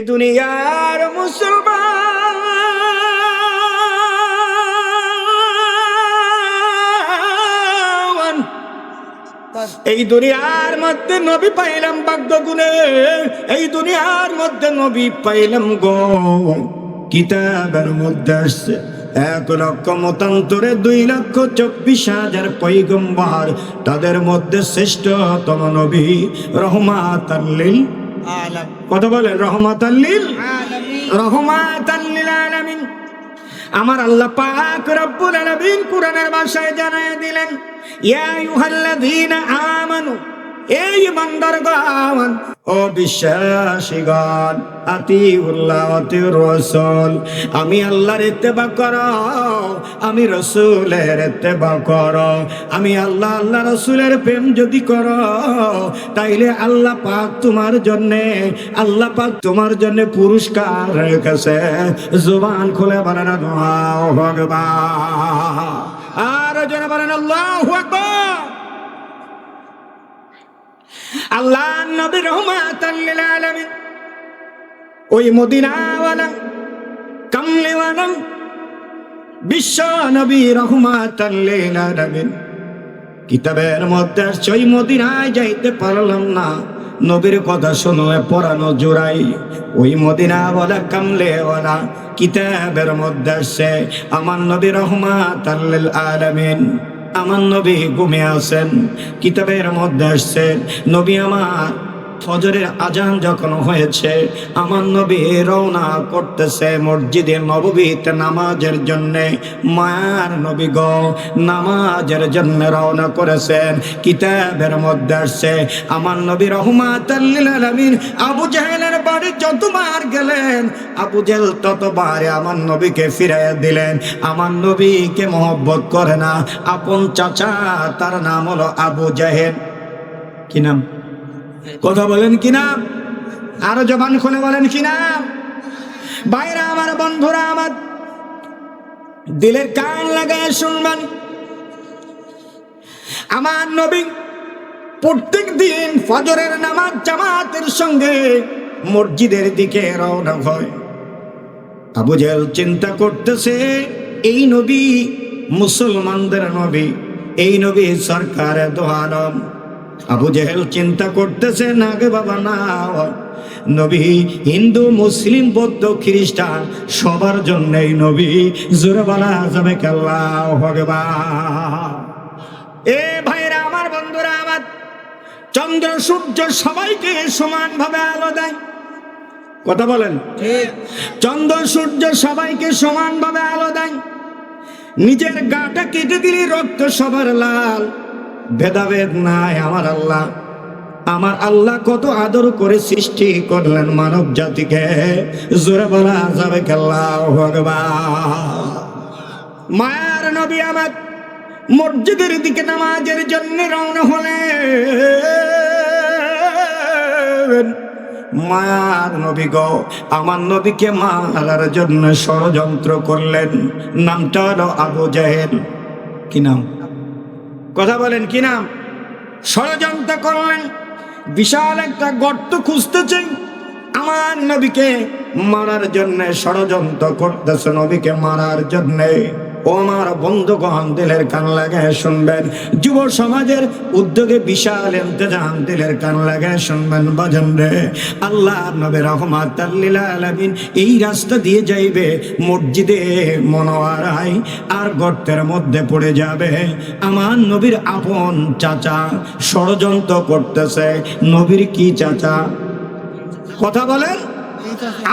দুনিয়ার মুসলমান, এই দুনিয়ার মধ্যে নবী পাইলাম ভাগ্য গুণে, এই দুনিয়ার মধ্যে নবী পাইলাম গো। কিতাবের মধ্যে আসছে 1,00,000 মতান্তরে 2,24,000 পয়গম্বর, তাদের মধ্যে শ্রেষ্ঠতম নবী রহমাতাল লিল আলামিন। কথা বলেন রহমাতাল লিল আলামিন, রহমাতাল লিল আলামিন। আমার আল্লাহ পাক রব্বুল আলামিন কুরআনের ভাষায় জানায় দিলেন, ইয়া আইয়ুহাল্লাযীনা আমানু, এই ইমানদারগণ ও বিশ্বাসীগণ, আতিউল্লাহ আতিউর রাসূল, আমি আল্লাহর ইত্তেবা করো, আমি রাসূলের ইত্তেবা করো। আমি আল্লাহ আল্লাহ রাসূলের প্রেম যদি করো, তাইলে আল্লাহ পাক তোমার জন্য, আল্লাহ পাক তোমার জন্য পুরস্কার রেখেছে। জবান খুলে বলেন আল্লাহু আকবার, আর জোরে বলেন আল্লাহু আকবার। আল্লাহ নবী রহমাতাল লিল আলামিন, ওই মদিনাওয়ালা কামলিওয়ালা বিশ্ব নবী রহমাতাল লিল আলামিন, কিতাবের মধ্যে সেই মদিনায় যাইতে পারলাম না, নবীর কথা শুনে পরানো জোড়াই। ওই মদিনাওয়ালা কামলিওয়ালা কিতাবের মধ্যে আসছে, আমার নবী রহমাতাল লিল আলামিন, আমার নবী ঘুমে আছেন। কিতাবের মধ্যে আসছে, নবী আমার ফজরের আজান যখন হয়েছে, আমার নবী রওনা করতেছে মসজিদে নববীতে নামাজের জন্য। মায়ার নবী গো নামাজের জন্য রওনা করেছেন। কিতাবের মধ্যে আসছে, আমার নবী রহমাতাল লিল আলামিন আবু জাহেলের বাড়ি যতবার গেলেন, আবু জাহেল ততবার আমার নবীকে ফিরাইয়া দিলেন। আমার নবীকে মহব্বত করে না, আপন চাচা, তার নাম হলো আবু জাহেল। কি নাম? কথা বলেন কি নাম? আরো জবান খুলে বলেন কি নাম? ভাইরা আমার, বন্ধুরা আমার, দিলের কান লাগায় শুনবেন, আমার নবী প্রত্যেক দিন ফজরের নামাজ জামাতের সঙ্গে মসজিদের দিকে রওনা হয়। আবু জাহেল চিন্তা করতেছে, এই নবী মুসলমানদের নবী, এই নবী সরকারে দো আলম। আবু জাহেল চিন্তা করতেছে, না গে বাবা না, নবী হিন্দু মুসলিম বৌদ্ধ খ্রিস্টান সবার জন্যই নবী। জোরে বলা যাবে আল্লাহু আকবার। এ ভাইরা আমার, বন্ধুরা আমার, চন্দ্র সূর্য সবাইকে সমানভাবে আলো দেয়। কথা বলেন ঠিক? চন্দ্র সূর্য সবাইকে সমানভাবে আলো দেয়। নিজের গাটা কেটে দিলে রক্ত সবার লাল, ভেদাভেদ নাই। আমার আল্লাহ কত আদর করে সৃষ্টি করলেন মানব জাতিকে। জোরে বলা যাবে আল্লাহু আকবার। মায়ার নবী আমার মসজিদের দিকে নামাজের জন্য রওনা হলেন। মায়ার নবী গো আমার নবীকে মারার জন্য ষড়যন্ত্র করলেন। নামটা হলো আবু জাহেল। কি নাম? কথা বলেন কি নাম? ষড়যন্ত্র করলেন, বিশাল একটা গর্ত খুঁজতেছেন, আমার নবীকে মারার জন্য ষড়যন্ত্র করতেছে, নবীকে মারার জন্য। ও আমার বন্ধুগণ, দিলের কান লাগায় শুনবেন, যুব সমাজের উদ্যোগে বিশাল ইন্তজাম, দিলের কান লাগায় শুনবেন বাজান রে। আল্লাহ নবী রহমাতাল লিল আলামিন এই রাস্তা দিয়ে যাইবে মসজিদে মুনাওয়ারায়, আর গর্তের মধ্যে পড়ে যাবে। আমার নবীর আপন চাচা ষড়যন্ত্র করতেছে। নবীর কি চাচা? কথা বলেন।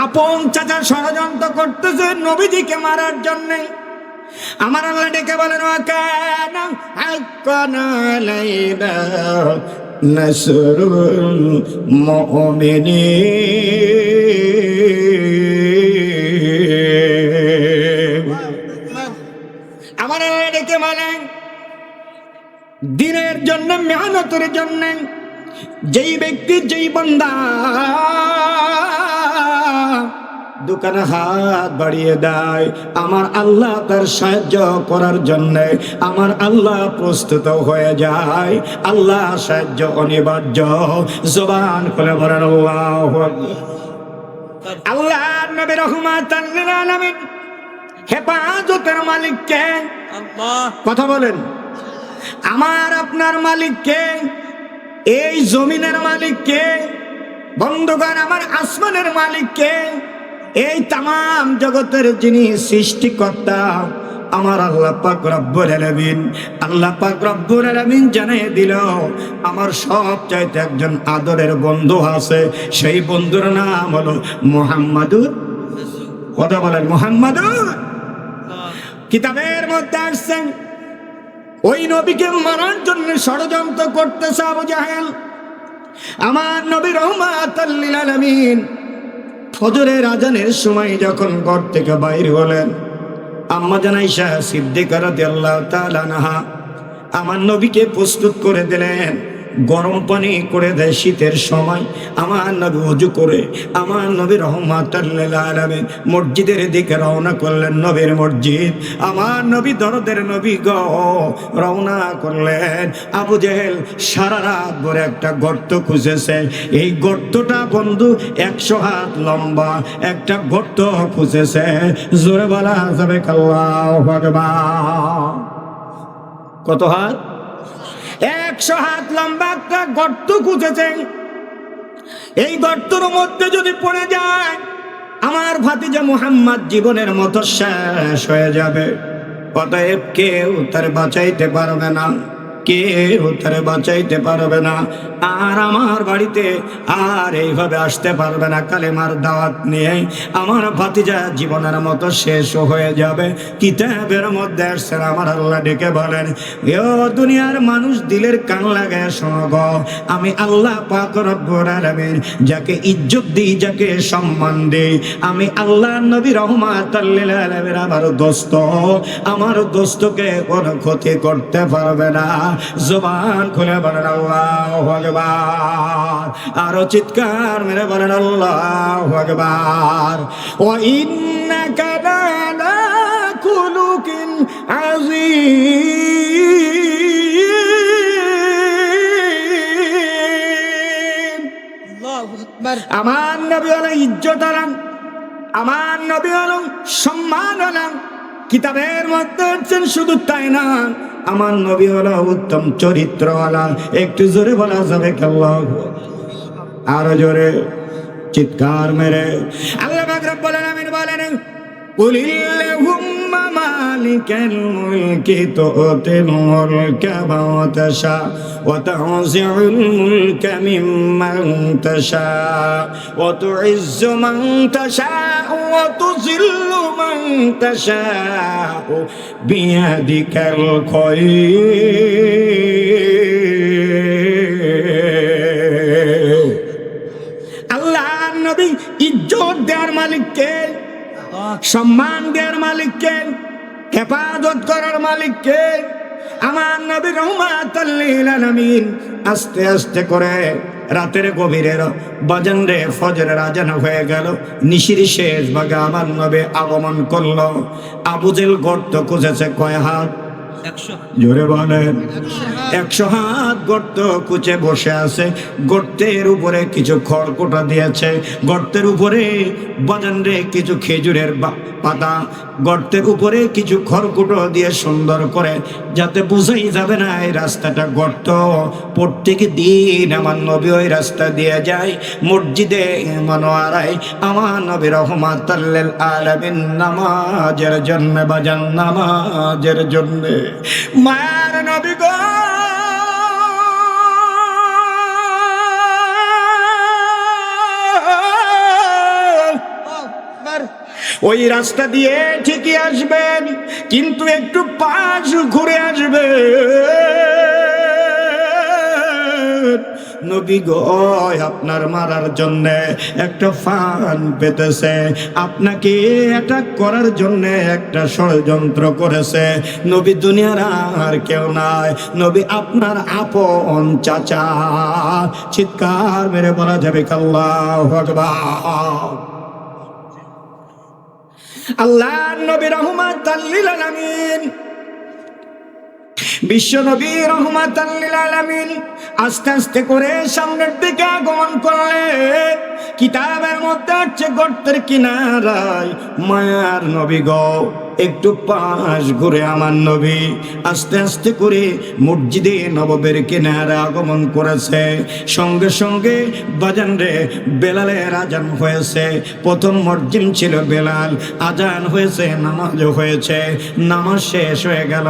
আপন চাচা ষড়যন্ত্র করতেছে নবীজিকে মারার জন্য। আমার আল্লাহ ডেকে বলেন, ওয়াকানা হাক্কান আলাইনা নাসরুল মুমিনিন। আমার আল্লাহ ডেকে বলেন, দিনের জন্য মেহনতের জন্য যেই ব্যক্তি, যেই বান্দা দোকানে হাত বাড়িয়ে দেয়, আমার আল্লাহ তার সাহায্য করার জন্য, আমার আল্লাহ প্রস্তুত হয়ে যায়। আল্লাহ সাহায্য অনিবার্য। জবান খুলে বলেন আল্লাহু আকবার। আল্লাহ নবী রহমাতাল লিল আলামিন হেফাজতের মালিক কে? আল্লাহ। কথা বলেন, আমার আপনার মালিক কে? এই জমিনের মালিক কে? বন্ধুগণ, আমার আসমানের মালিক কে? এই তামাম জগতের যিনি সৃষ্টিকর্তা আমার আল্লাহ পাক রব্বুল আলামিন। আল্লাহ পাক রব্বুল আলামিন জানিয়ে দিল আমার সবচাইতে একজন আদরের বন্ধু আছে, সেই বন্ধুর নাম হলো মুহাম্মাদুর। কথা বলেন, মুহাম্মাদুর। কিতাবের মধ্যে আসছেন ওই নবীকে মারার জন্য ষড়যন্ত্র করতেছে আবু জাহেল। আমার নবী রহমাতাল লিল আলামিন ফজরের আজানের সময় যখন ঘর থেকে বাইরে হলেন, আম্মা জান আয়েশা সিদ্দিকা রাদিয়াল্লাহু তাআলা আনহা আমার নবীকে প্রস্তুত করে দিলেন। গরম পানি করে দেয় শীতের সময়। আমার নবী ওযু করে আমার নবী রহমাতাল লিল আলামিন মসজিদের দিকে রওনা করলেন, নবীর মসজিদ। আমার নবী দরদের নবী গো রওনা করলেন। আবু জেহেল সারা রাত ভরে একটা গর্ত খুঁজেছে। এই গর্তটা বন্ধু 100 হাত লম্বা একটা গর্ত খুঁজেছে। জোরে বলা যাবে আল্লাহু আকবার। কত হাত? 100 হাত লম্বা একটা গর্ত খুঁজেছেন। এই গর্তের মধ্যে যদি পড়ে যায় আমার ভাতিজা মুহাম্মদ জীবনের মতো শেষ হয়ে যাবে। অতএব কেউ তার বাঁচাইতে পারবে না, কেউ তার বাঁচাইতে পারবে না। আর আমার বাড়িতে আর এইভাবে আসতে পারবে না কালেমার দাওয়াত নিয়ে। আমার ভাতিজা জীবনের মতো শেষ হয়ে যাবে। কিতাবের মধ্যে আসছেন আমার আল্লাহ ডেকে বলেন, ও দুনিয়ার মানুষ দিলের কান লাগায় শোনো গো, আমি আল্লাহ পাক রব্বুল আলামিন যাকে ইজ্জত দিই, যাকে সম্মান দিই, আমি আল্লাহ নবী রহমাতাল লিল আলামিন আমার দোস্ত, আমার দোস্তকে কোনো ক্ষতি করতে পারবে না। জবান খুলে বলেন আল্লাহু আকবার। আরো চিৎকার মেরে বলেন আল্লাহু আকবার। ওয়া ইন্নাকা লা'আলা খুলুকিন আযীম। আল্লাহু আকবার। আমার নবী হলো ইজ্জত আলম, আমার নবী হলো সম্মান আলম। কিতাবের মধ্যে আছেন শুধু তাই না, আমার নবী হলো উত্তম চরিত্রওয়ালা। একটু জোরে বলা যাবে আল্লাহু আকবার। আরো জোরে চিৎকার মেরে আল্লাহ পাক রব্বুল আলামিন বলেন, কুলিল্লাহুম্মা মালিকাল মুলকি তু'তিল মুলকা মান তাশা ওয়া তানজি'ুল মুলকা মিম্মান তাশা ওয়া তু'ইজ্জু মান তাশা ওয়া তুযিল্লু মান তাশা বিয়াদিকাল খায়র। আল্লাহ নবী ইজ্জত দেওয়ার মালিক কে? সম্মান দেওয়ার মালিক কে? হেফাজত করার মালিক কে? আমার নবী রহমাতাল লিল আলামিন আস্তে আস্তে করে রাতের গভীরের বাজান রে ফজরের আজান হয়ে গেল। নিশির শেষ ভাগে আমার নবী আগমন করলো। আবু জেহেল গর্ত খুঁজেছে কয় হাত? 100। জোরে বলেন 100 হাত গর্ত খুঁজে বসে আছে। গর্তের উপরে কিছু খড়কুটা দিয়েছে, গর্তের উপরে বাজান রে কিছু খেজুরের পাতা, গর্তের উপরে কিছু খড়কুটো দিয়ে সুন্দর করে যাতে বুঝাই যাবে না এই রাস্তাটা গর্ত। প্রত্যেক দিন আমার নবী ওই রাস্তা দিয়ে যায় মসজিদে মনোয়ারায় আমার নবী রহমাতাল লিল আলামিন নামাজের জন্য। বাজান নামাজের জন্য মায়ার নবী গো ওই রাস্তা দিয়ে ঠিকই আসবেন, কিন্তু একটু পাশ ঘুরে আসবে। নবী গো আপনার মারার জন্য একটা ফান পেতেছে, আপনাকে অ্যাটাক করার জন্য একটা ষড়যন্ত্র করেছে। নবী দুনিয়ার আর কেউ নাই, নবী আপনার আপন চাচা। চিৎকার মেরে বলা যাবে আল্লাহু আকবার। আল্লাহ নবী রহমাতাল লিল আলামিন, বিশ্ব নবী রহমাতাল লিল আলামিন আস্তে আস্তে করে সামনের দিকে আগমন করলেন। কিতাবের মধ্যে আছে গর্তের কিনারায় মায়ার নবী গো একটু পাশ ঘুরে আমার নবী আস্তে আস্তে করে মসজিদে নববীর কিনারে আগমন করেছে। সঙ্গে সঙ্গে বাজান রে বেলালের আজান হয়েছে। প্রথম মসজিদ ছিল বেলাল, আজান হয়েছে, নামাজ হয়েছে। নামাজ শেষ হয়ে গেল,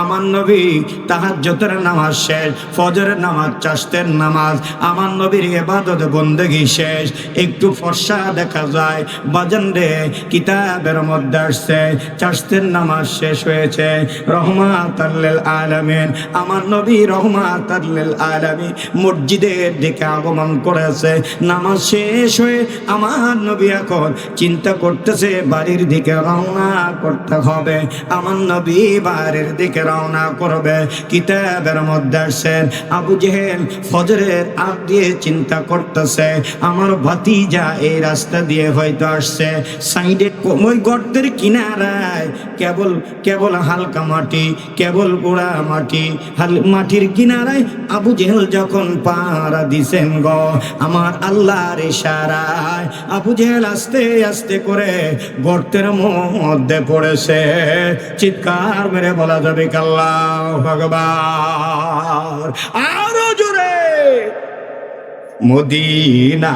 আমার নবী তাহাজ্জুদের নামাজ শেষ, ফজরের নামাজ, চাশতের নামাজ, আমার নবীর ইবাদত বন্দেগী শেষ। একটু ফর্সা দেখা যায় বাজান রে কিতাবের মধ্যে আসছে চাশতের নামাজ শেষ হয়েছে। রহমাতাল লিল আলামিন, আমার নবী রহমাতাল লিল আলামিন মসজিদের দিকে আগমন করেছে। নামাজ শেষ হয়ে আমার নবী এখন চিন্তা করতেছে বাড়ির দিকে রওনা করতে হবে। আমার নবী বাড়ির দিকে রওনা করবে। কিতাবের মধ্যে আসছেন আবু জেহেল ফজরের আগ দিয়ে চিন্তা করতেছে আমার ভাতিজা এই রাস্তা দিয়ে হয়তো আসছে। সাইডে ওই গর্তের কিনারায় কেবল কেবল হালকা মাটি, কেবল গোড়া মাটি, মাটির কিনারায় আবু জেহেল যখন পাড়া দিছেন গো আমার আল্লাহর ইশারায় আবু জেহেল আস্তে আস্তে করে গর্তের মধ্যে পড়েছে। চিৎকার মেরে বলা যাবে আল্লাহু আকবার, আরো জোরে। মদিনা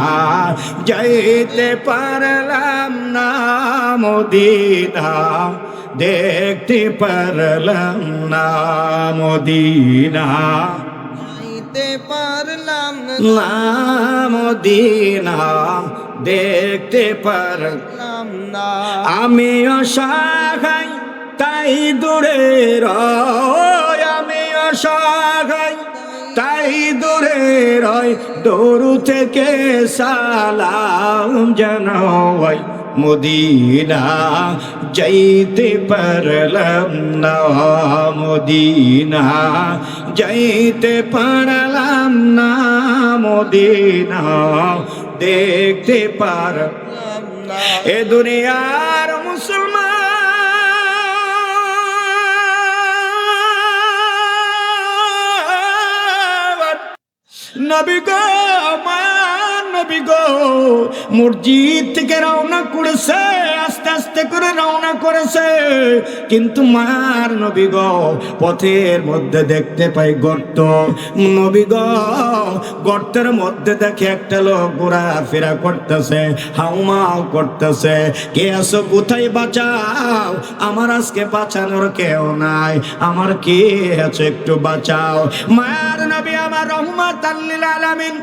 যাইতে পারলাম না, মদিনা দেখতে পারলাম না, মদিনা যাইতে পারলাম না, মদিনা দেখতে পারলাম না। আমি অসহায় তাই দূরে রই, আমি অসহায় তাই দূরে রই, দূর থেকে সালাম জানাই। মদিনা যাইতে পারলাম না, মদিনা যাইতে পারলাম না, মদিনা দেখতে পারলাম না। এ দুনিয়ার মুসলমান নবী গো, মায়ার নবী গো মসজিদ থেকে রওনা করেছে, আস্তে আস্তে করে রওনা করেছে। কিন্তু মায়ার নবী গো পথের মধ্যে দেখতে পাই গর্ত। নবী গো গর্তের মধ্যে দেখে একটা লোক ঘোরাফেরা করতেছে, হাউমাউ করতেছে। কে আছো, কোথায়, বাঁচাও, আমার আজকে বাঁচানোর কেউ নাই, আমার কে আছে একটু বাঁচাও। মায়ার নবী আমার রহমাতাল লিল আলামিন,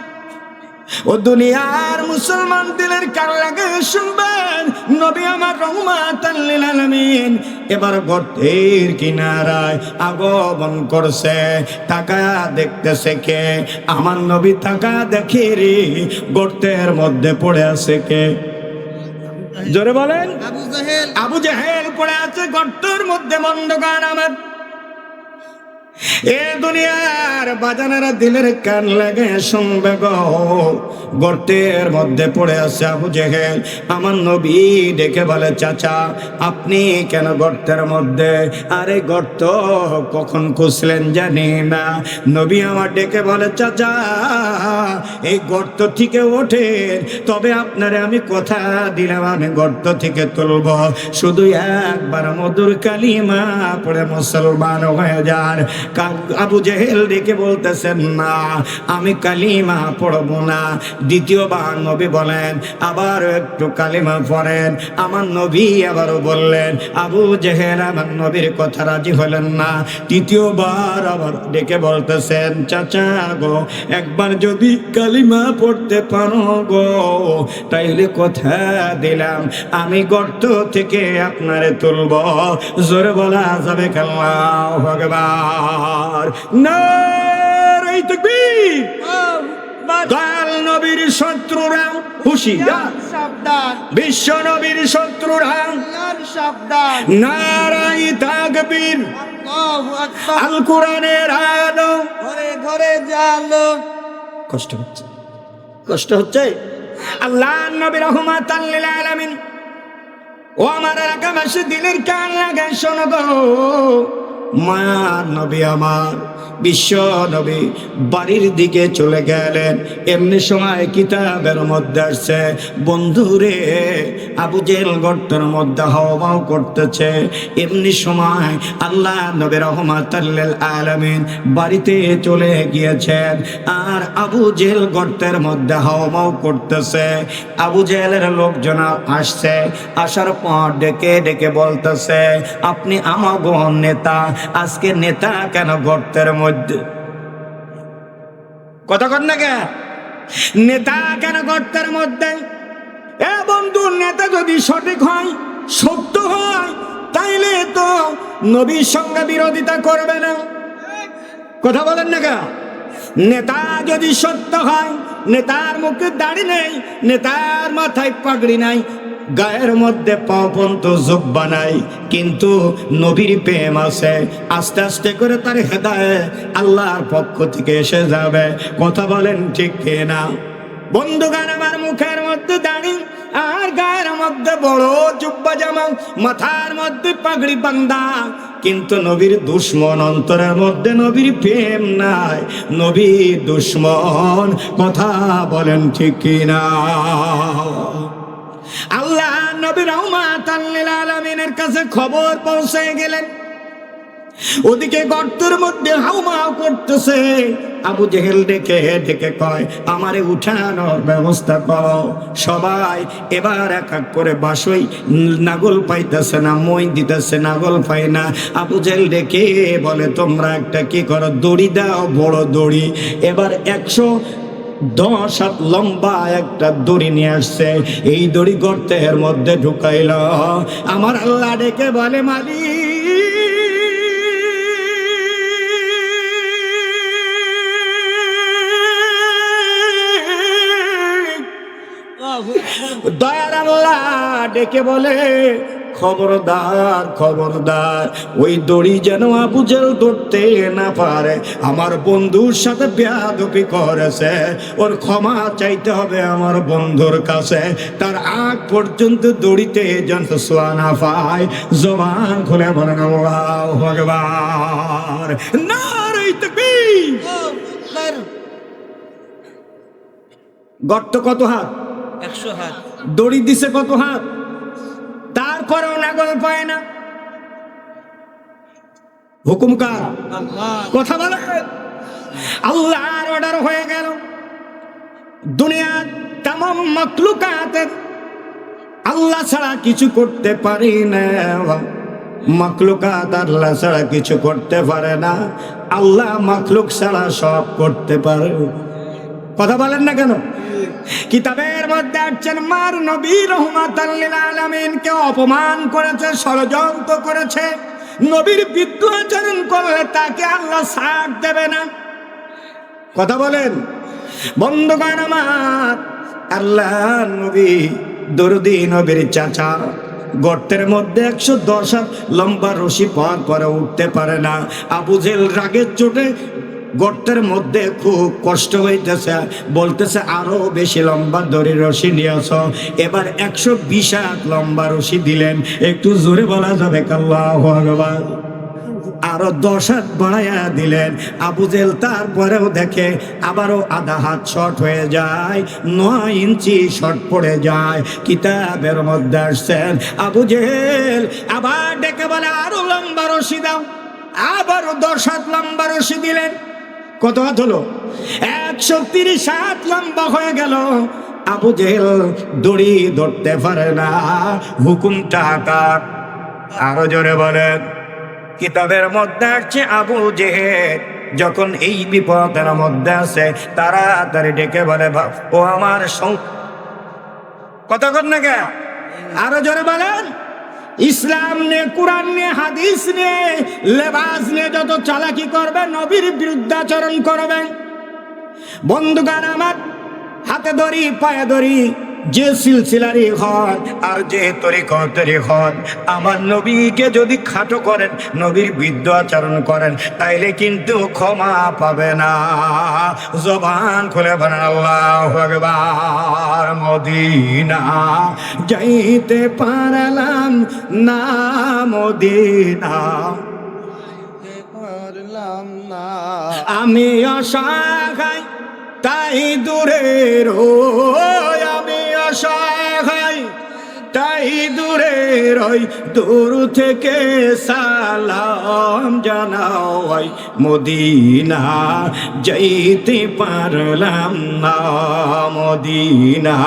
ও দুনিয়ার মুসলমান দিলের কান লাগে শুনবেন, নবী আমার রহমাতাল লিল আলামিন এবার গর্তের কিনারায় আগমন করছে। টাকা দেখতেছে কে, আমার নবী টাকা দেখে রে গর্তের মধ্যে পড়ে আছে কে, জোরে বলেন। আবু জেহেল, আবু জেহেল পড়ে আছে গর্তের মধ্যে। বন্ধুগণ আমার, এ দুনিয়ার বাজানেরা দিলের কান লাগে শুনবে গো, গর্তের মধ্যে পড়ে আছে আবু জেহেল। আমার নবী ডেকে বলে চাচা আপনি কেন গর্তের মধ্যে? আরে গর্ত কখন খুঁজলেন জানি না। নবী আমার ডেকে বলে চাচা এই গর্ত থেকে ওঠে, তবে আপনারে আমি কথা দিলাম আমি গর্ত থেকে তুলব, শুধু একবার মধুর কালিমা পড়ে মুসলমান হয়ে যান। আবু জেহেল ডেকে বলতেছেন না আমি কালিমা পড়ব না। দ্বিতীয়বার নবী বলেন আবার একটু কালিমা পড়েন। আমার নবী আবারও বললেন, আবু জেহেল আমার নবীর কথা রাজি হলেন না। তৃতীয়বার আবার ডেকে বলতেছেন চাচা গো একবার যদি কালিমা পড়তে পারো গো তাইলে কথা দিলাম আমি গর্ত থেকে আপনারে তুলব। জোরে বলা যাবে আল্লাহু আকবার, নারে তাকবীর। দয়াল নবীর শত্রুরা হুঁশিয়ার সাবধান, বিশ্ব নবীর শত্রুরা সাবধান, নারায়ে তাকবীর, আল্লাহু আকবার। আল কোরআনের আলো ঘরে ঘরে জালো। কষ্ট হচ্ছে, কষ্ট হচ্ছে। আল্লাহ নবী রহমাতাল লিল আলামিন, ও আমার এলাকাবাসী দিলের কান লাগায় শোনো গো, মায়ার নবী আমার বিশ্ব নবী বাড়ির দিকে চলে গেলেন। এমনি সময় কিতাবের মধ্যে আসছে, বন্ধুরে আবু জেহেল গর্তের মধ্যে হাওমাও করতেছে। এমনি সময় আল্লাহ নবী রাহমাতাল লিল আলামিন বাড়িতে চলে গিয়েছেন, আর আবু জেহেল গর্তের মধ্যে হাওমাও করতেছে। আবু জেহেলের লোকজন আসছে, আসার পর ডেকে ডেকে বলতেছে, আপনি আমাগো নেতা, আজকে নেতা কেন গর্তের মধ্যে? কথা কন না কে? নেতা কেন গর্তের মধ্যে? এ বন্ধু, নেতা যদি সঠিক হয়, সত্য হয়, তাইলে তো নবীর সঙ্গে বিরোধিতা করবে না। কথা বলেন না কে? নেতা যদি সত্য হয়, নেতার মুখে দাড়ি নেই, নেতার মাথায় পাগড়ি নাই, গায়ের মধ্যে পাপন্ত জুব্বা নাই, কিন্তু নবীর প্রেম আছে, আস্তে আস্তে করে তার হেদায়েত আল্লাহর পক্ষ থেকে এসে যাবে। কথা বলেন ঠিক কিনা? বন্ধুগান, আমার মুখের মধ্যে দাড়ি আর গায়ের মধ্যে বড় জুব্বা জামা, মাথার মধ্যে পাগড়ি বান্দা, কিন্তু নবীর দুশ্মন, অন্তরের মধ্যে নবীর প্রেম নাই, নবীর দুশ্মন। কথা বলেন ঠিক কিনা? আল্লাহ নবী রাহমাতাল লিল আলামিনের কাছে খবর পৌঁছে গেলেন, ওদিকে গর্তের মধ্যে হাউমাউ করতেছে। আবু জেহেল ডেকে ডেকে কয়, আমারে উঠানোর ব্যবস্থা করো। সবাই এবার এক এক করে বাসই নাগল পাইতেছে না, মই দিতেছে, নাগল পাই না। আবু জেহেল ডেকে বলে, তোমরা একটা কি করো, দড়ি দাও, বড় দড়ি। এবার 110 হাত লম্বা একটা দড়ি নিয়ে আসছে, এই দড়ি গর্তের মধ্যে ঢুকাইল। আমার আল্লাহ ডেকে বলে, মালিক, দয়ার আল্লাহ ডেকে বলে, খবরদার খবরদার, ওই দড়ি যেন আবু জেহেল ধরতে না পারে। আমার বন্ধুর সাথে বেয়াদবি করেছে, ওর ক্ষমা চাইতে হবে আমার বন্ধুর কাছে। তার আগ পর্যন্ত দড়িতে যেন ছোঁয়া না পায়। জবান খুলে বলেন আল্লাহু আকবার, নারে তাকবীর। গর্ত কত হাত? 100 হাত। দড়ি দিছে কত হাত? তারপরেও নাগল পায় না। হুকুম কার? কথা বলে। আল্লাহর অর্ডার হয়ে গেল। দুনিয়ার তামাম মাখলুকাতের আল্লাহ ছাড়া কিছু করতে পারি না। মাখলুকাত আল্লাহ ছাড়া কিছু করতে পারে না, আল্লাহ মাখলুক ছাড়া সব করতে পারে। কথা বলেন না কেন? কিতাবের মধ্যে আসছেন, মার নবী রাহমাতাল লিল আলামিনকে অপমান করেছে, ষড়যন্ত্র করেছে, নবীর বিরুদ্ধে আচরণ করলে তাকে আল্লাহ ছাড় দেবে না। কথা বলেন বন্ধুগণ আমার, আল্লাহ নবী দরদি নবীর চাচা গর্তের মধ্যে 110 হাত লম্বা রশি পাওয়ার পরে উঠতে পারে না। আবু জেহেল রাগের চোটে গর্তের মধ্যে খুব কষ্ট হইতেছে, বলতেছে আরো বেশি লম্বা দড়ি রশি নিয়েছ। এবার 120 হাত লম্বা রশি দিলেন। একটু জোরে বলা যাবে আল্লাহু আকবার? আরো 10 হাত বাড়াইয়া দিলেন। আবু জেহেল তারপরেও দেখে আবারও আধা হাত শর্ট হয়ে যায়, 9 ইঞ্চি শর্ট পড়ে যায়। কিতাবের মধ্যে আসছেন, আবু জেহেল আবার ডেকে বলে, আরো লম্বা রশি দাও। আবারও 10 হাত লম্বা রশি দিলেন। কত হাত হলো? 130 হাত লম্বা হয়ে গেল। আবু জেহেল দড়ি ধরতে পারে না। হুকুমটা কার? আরো জোরে বলেন। কিতাবের মধ্যে আসছে, আবু জেহেল যখন এই বিপদের মধ্যে আছে, তাড়াতাড়ি ডেকে বলে, ও আমার কথা কর না কে? আরো জোরে বলেন। ইসলাম নিয়ে, কুরআন নিয়ে, হাদিস নিয়ে, লেবাস নিয়ে যত চালাকি করবে, নবীর বিরুদ্ধাচরণ করবে। বন্ধুগান আমার, হাতে ধরি পায়ে ধরি, যে সিলসিলারই হন আর যে তরিকতেরই হন, আমার নবীকে যদি খাটো করেন, নবীর বিরুদ্ধাচরণ করেন, তাইলে কিন্তু ক্ষমা পাবে না। জবান খুলে বলেন আল্লাহু আকবার। মদিনা যাইতে পারলাম না, মদিনা পারলাম না। আমি অসহায় তাই দূরে রই, আমি অসহায় তাই দূরে রই, দূর থেকে সালাম জানাও, মদিনা যাইতে পারলাম না, মদিনা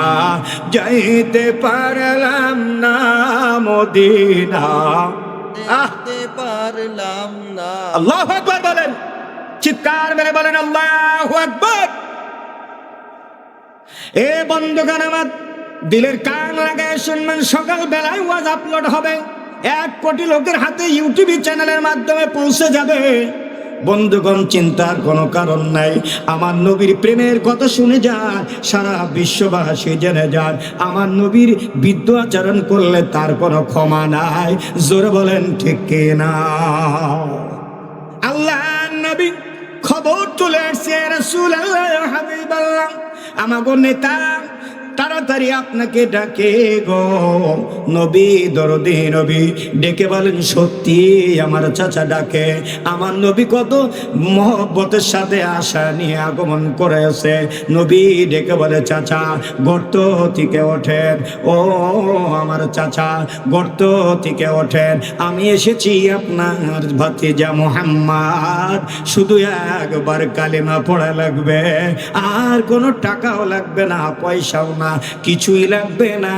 যাইতে পারলাম না, মদিনা দেখতে পারলাম না। আল্লাহু আকবার বলেন, চিৎকার মেরে বলেন আল্লাহু আকবার। এ বন্ধুগণ আমার, দিলের কান লাগায় শুনবেন, সকাল বেলায় ওয়াজ আপলোড হবে, 1 কোটি লোকের হাতে ইউটিউব চ্যানেলের মাধ্যমে পৌঁছে যাবে। বন্ধুগণ, চিন্তার কোনো কারণ নাই, আমার নবীর প্রেমের কথা শুনে যান, সারা বিশ্ববাসী জেনে যান, আমার নবীর বিদ্য আচরণ করলে তার কোনো ক্ষমা নাই। জোরে বলেন ঠিক কিনা? আল্লাহ নবী খবর তুলে আসছে, রাসূলুল্লাহ হাবিবাল্লাহ আমাগো নেতা তাড়াতাড়ি আপনাকে ডাকে গো। নবী দরদি নবী ডেকে বলেন, সত্যি আমার চাচা ডাকে। আমার নবী কত মহব্বতের সাথে আশা নিয়ে আগমন করেছে। নবী ডেকে বলে, চাচা গর্ত থেকে ওঠেন, ও আমার চাচা গর্ত থেকে ওঠেন, আমি এসেছি আপনার ভাতিজা মুহাম্মদ, শুধু একবার কালিমা পড়া লাগবে, আর কোনো টাকাও লাগবে না, পয়সাও না, কিছুই লাগবে না,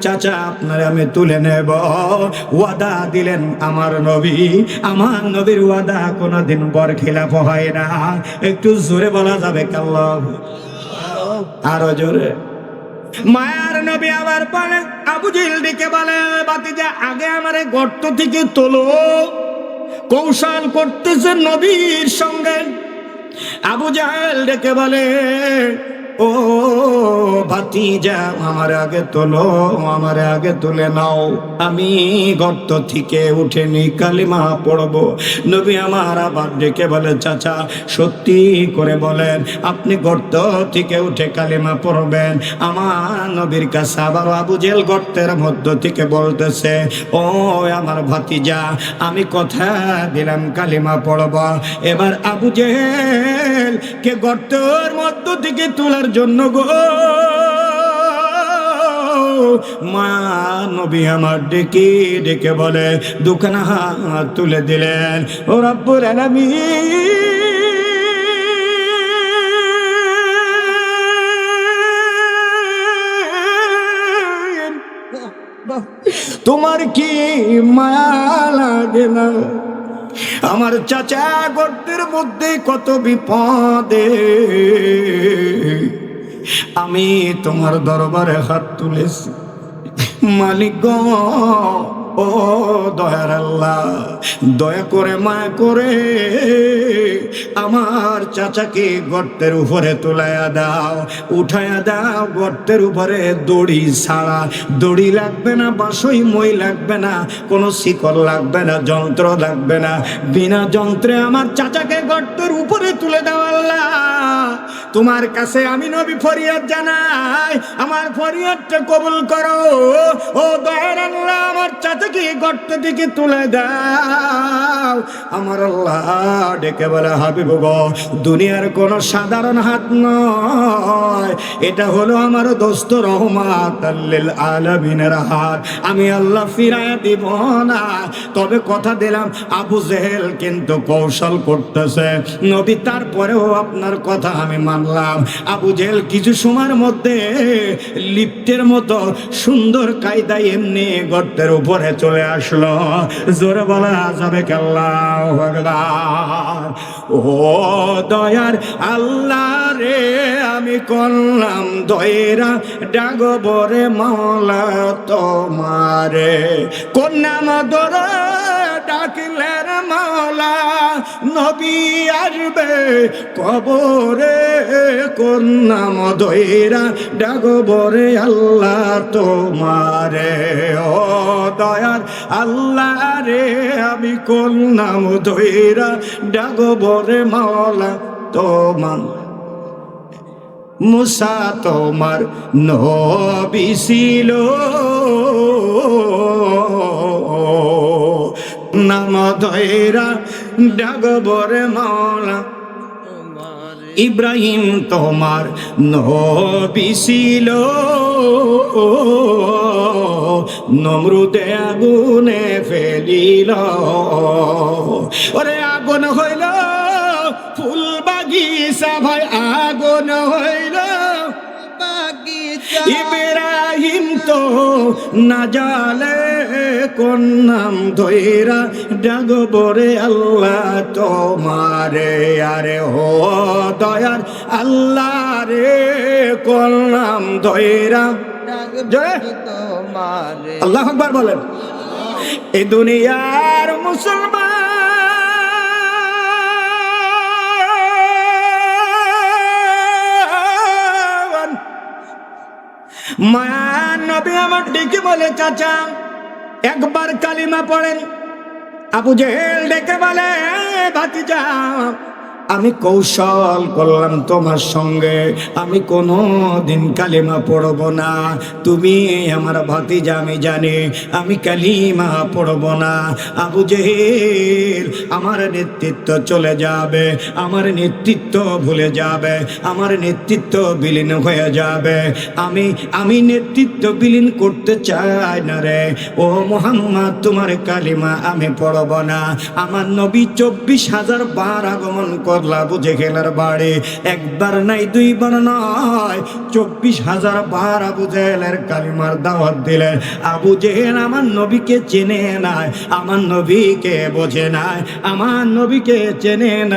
চাচা আপনার আমি তুলে নেব। ওয়াদা দিলেন আমার নবী, আমার নবীর ওয়াদা কোনোদিন বরখিলাফ হয় না। একটু জোরে বলা যাবে কাল্লাহ? আরো জোরে। মায়ার নবী আবার বলে, আবু জেহেল ডেকে বলে, ভাতিজা আগে আমারে গর্ত থেকে তোলো। কৌশল করতেছে নবীর সঙ্গে। আবু জেহেল ডেকে বলে, ও ভাতিজা আমার আগে তোলো, আমার আগে তুলে নাও, আমি গর্ত থেকে উঠে কালিমা পড়ব। নবী আমার আবার ডেকে বলে, চাচা সত্যি করে বলেন আপনি গর্ত থেকে উঠে কালিমা পড়বেন? আমার নবীর কাছে আবার আবু জেহেল গর্তের মধ্য থেকে বলতেছে, ও আমার ভাতিজা আমি কথা দিলাম কালিমা পড়ব। এবার আবু জেহেল কে গর্তের মধ্য থেকে তোলার জন্য গো মা নবী আমার ডেকে ডেকে বলে, দুখানা হাত তুলে দিলেন, ও রব্বুল আলামিন, তোমার কি মায়া লাগে না? আমার চাচা গর্তের মধ্যে কত বিপদে, আমি তোমার দরবারে হাত তুলেছি, মালিক গো, ও দয়ার আল্লাহ, দয়া করে মায়া করে আমার চাচাকে গর্তের উপরে তুলাইয়া দাও, উঠাইয়া দাও গর্তের উপরে। দড়ি ছাড়া, দড়ি লাগবে না, বাঁশই মই লাগবে না, কোনো শিকল লাগবে না, যন্ত্র লাগবে না, বিনা যন্ত্রে আমার চাচাকে গর্তের উপরে তুলে দাও আল্লাহ। তোমার কাছে আমি নবী ফরিয়াদ জানাই, আমার ফরিয়াদটা কবুল করো। ও দয়ার আল্লাহ, আমার চাচাকে গর্ত থেকে তুলে দাও। আমার আল্লাহ ডেকে বলে, হাবিব গো, দুনিয়ার কোন সাধারণ হাত নয়, এটা হলো আমার দোস্ত রহমাতাল লিল আলামিনের হাত। আমি আল্লাহ ফিরাইয়া দিব না, তবে কথা দিলাম আবু জেহেল কিন্তু কৌশল করতেছে। নবী তারপরেও আপনার কথা আমি মানলাম। আবু জেহেল কিছু সময়ের মধ্যে লিফটের মতো সুন্দর কায়দায় এমনি গর্তের উপরে চলে আসলো। জোরে বলা যাবে আল্লাহু আকবার। ও দয়ার আল্লাহ রে, আমি করলাম দয়রা ডাকবরে মাওলা তোমারে, কোন নাম ধরে ডাকলে রে মাওলা নবী আসবে কবরে, কোন নাম দয়রা ডাকবরে আল্লাহ তোমারে। ও দয়ার আল্লাহ রে, আমি কোন নাম দয়রা ডাকবরে মাওলা তোমার। মুসা তোমার নবী ছিল, নাম দয়রা ডাকবরে মাওলা ইব্রাহিম তোমার নবী ছিল, নমরুদে আগুনে ফেলিল, ওরে আগুন হইল ফুল বাগিচা ভাই, আগুন হইল বাগিচা ইব্রাহিম তো না জালে কোন নাম ধইরা ডাকবরে আল্লাহ তোমারে, আরে হো দয়ার আল্লাহ রে কোন নাম ধইরা জয় তোমারে আল্লাহু আকবার বলেন। এই দুনিয়ার মুসলমান মায়ার নবী আমার ডেকে বলে, চাচা একবার কালিমা পড়েন। আবু জেহেল ডেকে বলে, ভাতিজা আমি কৌশল করলাম তোমার সঙ্গে, আমি কোনো দিন কালিমা পড়ব না। তুমি আমার ভাতিজা, আমি জানি আমি কালিমা পড়ব না। আবু জেহেল আমার নেতৃত্ব চলে যাবে, আমার নেতৃত্ব ভুলে যাবে, আমার নেতৃত্ব বিলীন হয়ে যাবে। আমি নেতৃত্ব বিলীন করতে চাই না রে। ও মুহাম্মদ, তোমার কালিমা আমি পড়ব না। আমার নবী 24,000 বার আগমন করলা আবু জেহেলের বাড়ি, একবার নাই দুইবার নয়, 24,000 বার আবু জেহেলের কালিমার দাওয়াত দিলেন। আবু জেহেল আমার নবীকে চেনে নাই, আমার নবীকে বোঝে নাই, আমার নবীকে চেনে না।